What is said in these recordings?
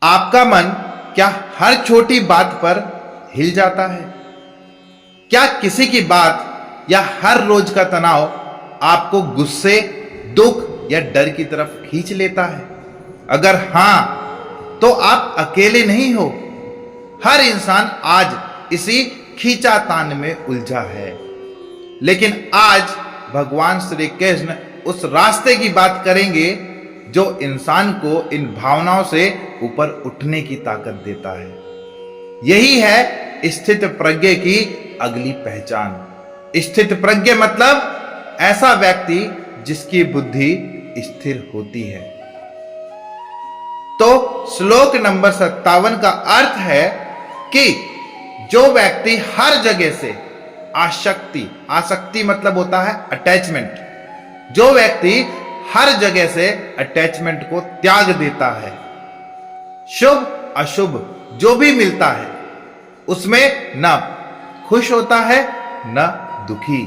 आपका मन क्या हर छोटी बात पर हिल जाता है? क्या किसी की बात या हर रोज का तनाव आपको गुस्से, दुख या डर की तरफ खींच लेता है? अगर हां, तो आप अकेले नहीं हो। हर इंसान आज इसी खींचातान में उलझा है। लेकिन आज भगवान श्री कृष्ण उस रास्ते की बात करेंगे जो इंसान को इन भावनाओं से ऊपर उठने की ताकत देता है। यही है स्थित प्रज्ञ की अगली पहचान। स्थित प्रज्ञ मतलब ऐसा व्यक्ति जिसकी बुद्धि स्थिर होती है। तो श्लोक नंबर 57 का अर्थ है कि जो व्यक्ति हर जगह से आसक्ति मतलब होता है अटैचमेंट, जो व्यक्ति हर जगह से अटैचमेंट को त्याग देता है, शुभ अशुभ जो भी मिलता है उसमें न खुश होता है न दुखी,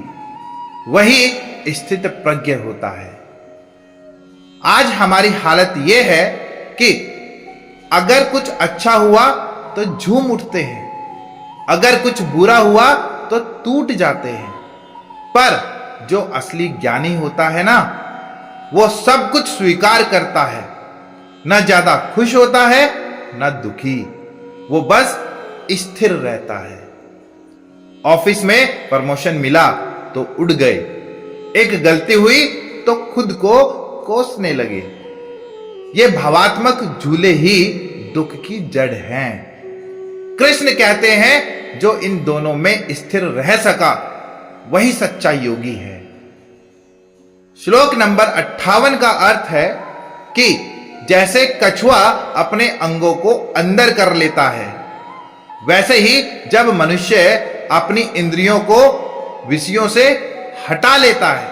वही स्थित प्रज्ञ होता है। आज हमारी हालत यह है कि अगर कुछ अच्छा हुआ तो झूम उठते हैं, अगर कुछ बुरा हुआ तो टूट जाते हैं। पर जो असली ज्ञानी होता है ना, वो सब कुछ स्वीकार करता है, न ज्यादा खुश होता है न दुखी, वो बस स्थिर रहता है। ऑफिस में प्रमोशन मिला तो उड़ गए, एक गलती हुई तो खुद को कोसने लगे। ये भावात्मक झूले ही दुख की जड़ हैं। कृष्ण कहते हैं जो इन दोनों में स्थिर रह सका वही सच्चा योगी है। श्लोक नंबर 58 का अर्थ है कि जैसे कछुआ अपने अंगों को अंदर कर लेता है, वैसे ही जब मनुष्य अपनी इंद्रियों को विषयों से हटा लेता है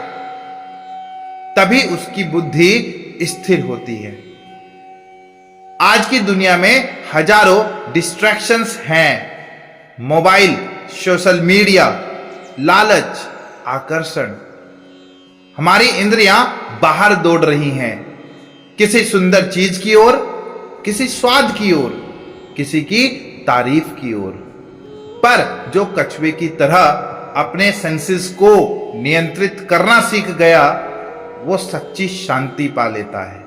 तभी उसकी बुद्धि स्थिर होती है। आज की दुनिया में हजारों डिस्ट्रैक्शंस हैं। मोबाइल, सोशल मीडिया, लालच, आकर्षण। हमारी इंद्रियां बाहर दौड़ रही हैं, किसी सुंदर चीज की ओर, किसी स्वाद की ओर, किसी की तारीफ की ओर। पर जो कछुए की तरह अपने सेंसेस को नियंत्रित करना सीख गया, वो सच्ची शांति पा लेता है।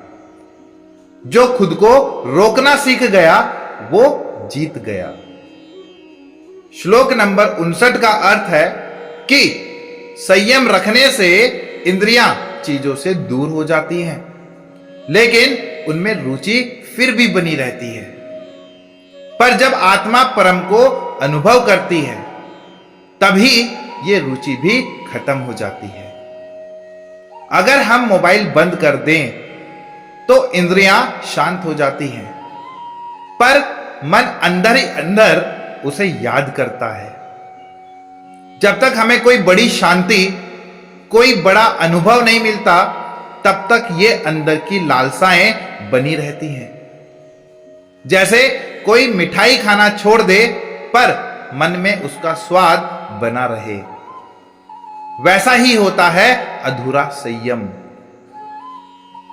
जो खुद को रोकना सीख गया, वो जीत गया। श्लोक नंबर 59 का अर्थ है कि संयम रखने से इंद्रियां चीजों से दूर हो जाती हैं, लेकिन उनमें रुचि फिर भी बनी रहती है। पर जब आत्मा परम को अनुभव करती है, तभी ये रुचि भी खत्म हो जाती है। अगर हम मोबाइल बंद कर दें तो इंद्रियां शांत हो जाती हैं, पर मन अंदर ही अंदर उसे याद करता है। जब तक हमें कोई बड़ी शांति, कोई बड़ा अनुभव नहीं मिलता, तब तक ये अंदर की लालसाएं बनी रहती हैं। जैसे कोई मिठाई खाना छोड़ दे पर मन में उसका स्वाद बना रहे, वैसा ही होता है अधूरा संयम।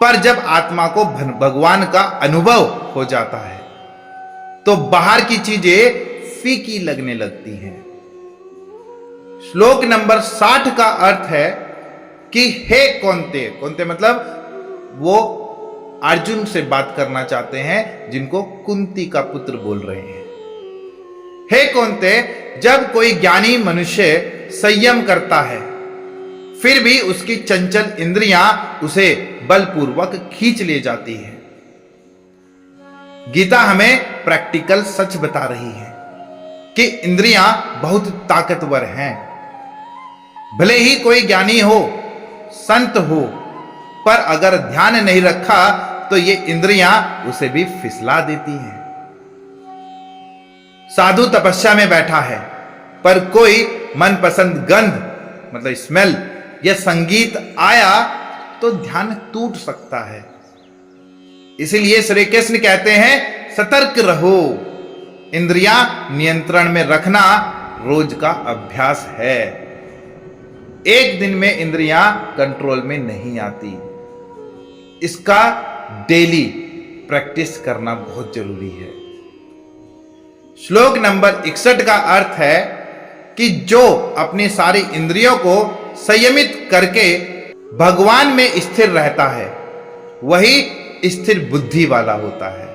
पर जब आत्मा को भगवान का अनुभव हो जाता है तो बाहर की चीजें फीकी लगने लगती हैं। श्लोक नंबर 60 का अर्थ है कि हे कौन्ते, कौन्ते मतलब वो अर्जुन से बात करना चाहते हैं जिनको कुंती का पुत्र बोल रहे हैं। हे कौन्ते, जब कोई ज्ञानी मनुष्य संयम करता है फिर भी उसकी चंचल इंद्रियां उसे बलपूर्वक खींच ले जाती है। गीता हमें प्रैक्टिकल सच बता रही है कि इंद्रियां बहुत ताकतवर हैं। भले ही कोई ज्ञानी हो, संत हो, पर अगर ध्यान नहीं रखा तो ये इंद्रियां उसे भी फिसला देती हैं। साधु तपस्या में बैठा है, पर कोई मनपसंद गंध मतलब स्मेल या संगीत आया तो ध्यान टूट सकता है। इसीलिए श्री कृष्ण कहते हैं सतर्क रहो। इंद्रियां नियंत्रण में रखना रोज का अभ्यास है। एक दिन में इंद्रियां कंट्रोल में नहीं आती, इसका डेली प्रैक्टिस करना बहुत जरूरी है। श्लोक नंबर 61 का अर्थ है कि जो अपनी सारी इंद्रियों को संयमित करके भगवान में स्थिर रहता है वही स्थिर बुद्धि वाला होता है।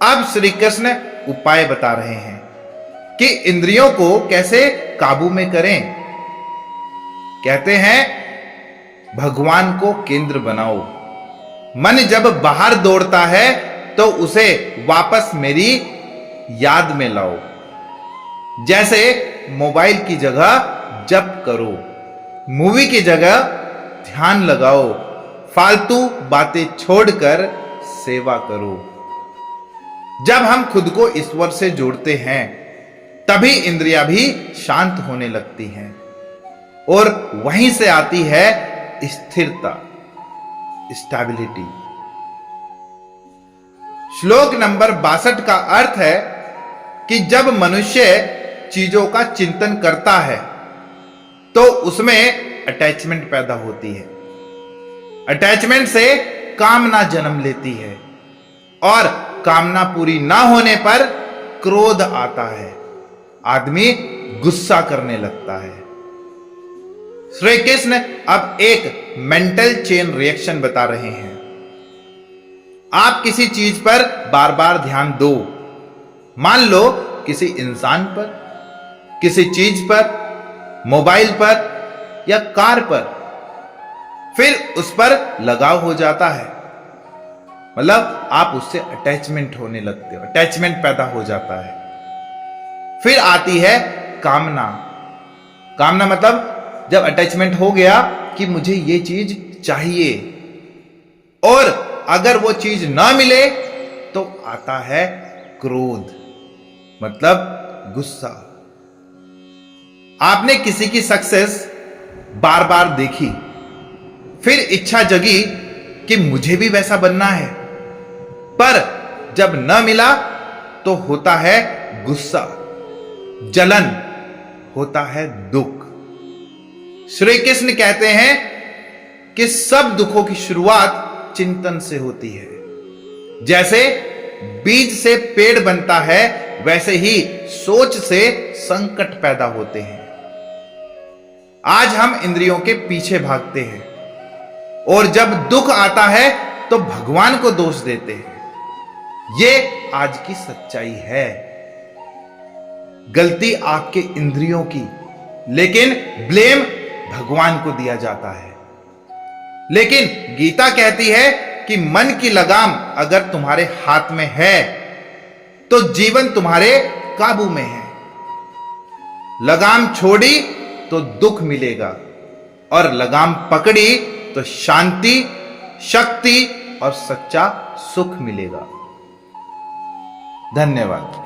अब श्री कृष्ण उपाय बता रहे हैं कि इंद्रियों को कैसे काबू में करें। कहते हैं भगवान को केंद्र बनाओ। मन जब बाहर दौड़ता है तो उसे वापस मेरी याद में लाओ। जैसे मोबाइल की जगह जप करो, मूवी की जगह ध्यान लगाओ, फालतू बातें छोड़कर सेवा करो। जब हम खुद को ईश्वर से जोड़ते हैं तभी इंद्रियां भी शांत होने लगती हैं और वहीं से आती है स्थिरता, स्टेबिलिटी। श्लोक नंबर 62 का अर्थ है कि जब मनुष्य चीजों का चिंतन करता है तो उसमें अटैचमेंट पैदा होती है। अटैचमेंट से कामना जन्म लेती है और कामना पूरी ना होने पर क्रोध आता है, आदमी गुस्सा करने लगता है। श्री कृष्ण अब एक मेंटल चेन रिएक्शन बता रहे हैं। आप किसी चीज पर बार बार ध्यान दो। मान लो किसी इंसान पर, किसी चीज पर, मोबाइल पर या कार पर, फिर उस पर लगाव हो जाता है। मतलब आप उससे अटैचमेंट होने लगते हो, अटैचमेंट पैदा हो जाता है। फिर आती है कामना। कामना मतलब जब अटैचमेंट हो गया कि मुझे ये चीज चाहिए और अगर वो चीज ना मिले तो आता है क्रोध, मतलब गुस्सा। आपने किसी की सक्सेस बार बार देखी, फिर इच्छा जगी कि मुझे भी वैसा बनना है, पर जब न मिला तो होता है गुस्सा, जलन, होता है दुख। श्री कृष्ण कहते हैं कि सब दुखों की शुरुआत चिंतन से होती है। जैसे बीज से पेड़ बनता है वैसे ही सोच से संकट पैदा होते हैं। आज हम इंद्रियों के पीछे भागते हैं और जब दुख आता है तो भगवान को दोष देते हैं। ये आज की सच्चाई है। गलती आपके इंद्रियों की, लेकिन ब्लेम भगवान को दिया जाता है। लेकिन गीता कहती है कि मन की लगाम अगर तुम्हारे हाथ में है तो जीवन तुम्हारे काबू में है। लगाम छोड़ी तो दुख मिलेगा और लगाम पकड़ी तो शांति, शक्ति और सच्चा सुख मिलेगा। धन्यवाद।